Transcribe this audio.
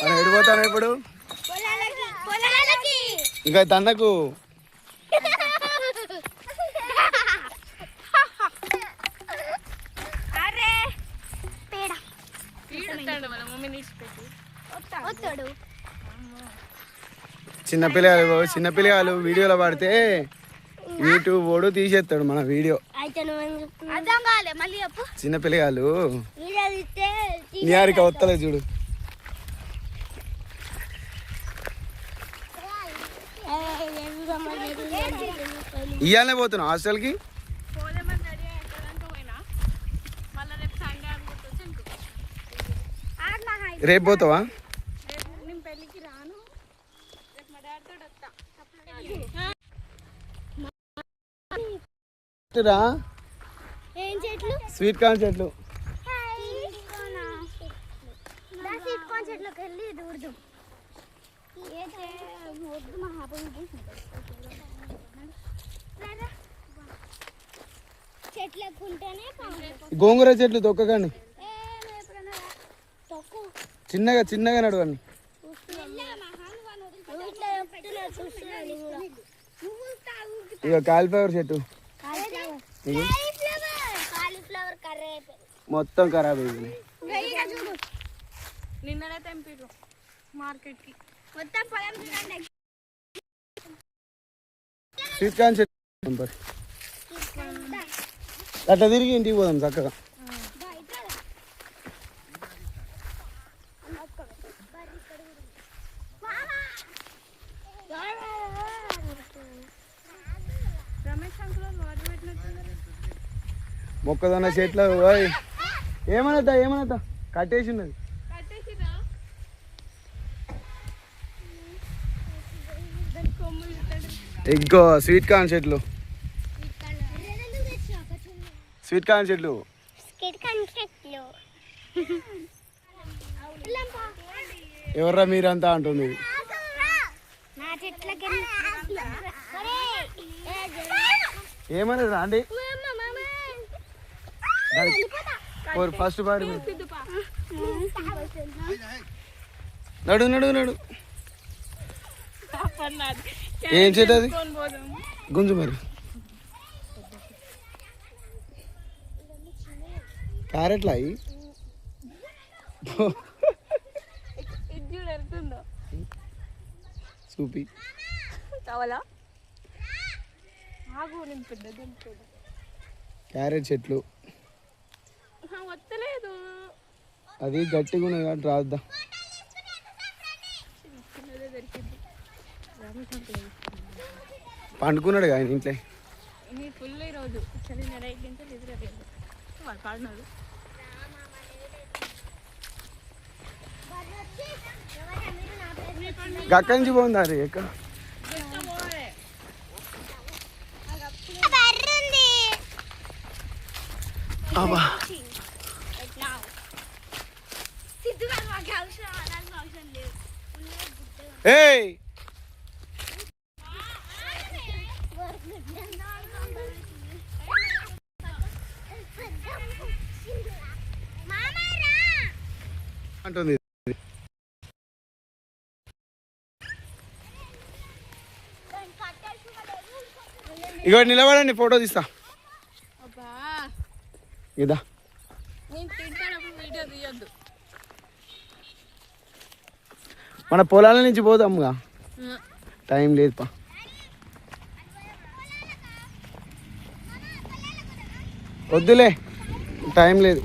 మనం ఎడిపోతాను ఇప్పుడు ఇంకా తన్నకు చిన్నపిల్లగాలు వీడియోలో పడితే యూట్యూబ్ ఓడు తీసేస్తాడు మన వీడియో. చిన్నపిల్లగాలు నిహారిక వస్తలే చూడు. ఇయ్యాలనే పోతున్నావు హాస్టల్కి? రేపు పోతావా? స్వీట్ కార్న్ చెట్లు. గోంగూర చెట్లు తొక్కకండి, చిన్నగా చిన్నగా నడవండి. ఇక కాలీఫ్లవర్ చెట్టు మొత్తం ఖరాబ్ అయింది. స్వీట్ కార్న్ చెట్టు అట్లా తిరిగి ఇంటికి పోదాం చక్కగా. మొక్కజొన్న చెట్లు ఏమనద్దా ఏమనద్దా కట్టేసి ఉన్నది. ఇంకో స్వీట్ కార్న్ చెట్లు, స్వీట్ కార్న్ చెట్లు. ఎవర్రా మీరంతా అంటుంది. ఏమన్నది అండి? ఫస్ట్ పాడి నడు నడు నడు. ఏం చెట్టు అది? గుంజు మరి. క్యారెట్లా అవి? చూపి క్యారెట్ చెట్లు. అది గట్టిగా ఉన్నది కాబట్టి రాద్దాం. పండుకున్నాడు ఆయన ఇంట్లో. అక్కడి నుంచి పోయింది. అది ఎక్కడ ఏయ్ అంటుంది. ఇక నిలబడండి, ఫోటో తీస్తా. ఇదా మన పొలాల నుంచి పోదాముగా, టైం లేదు పా. వద్దులే, టైం లేదు.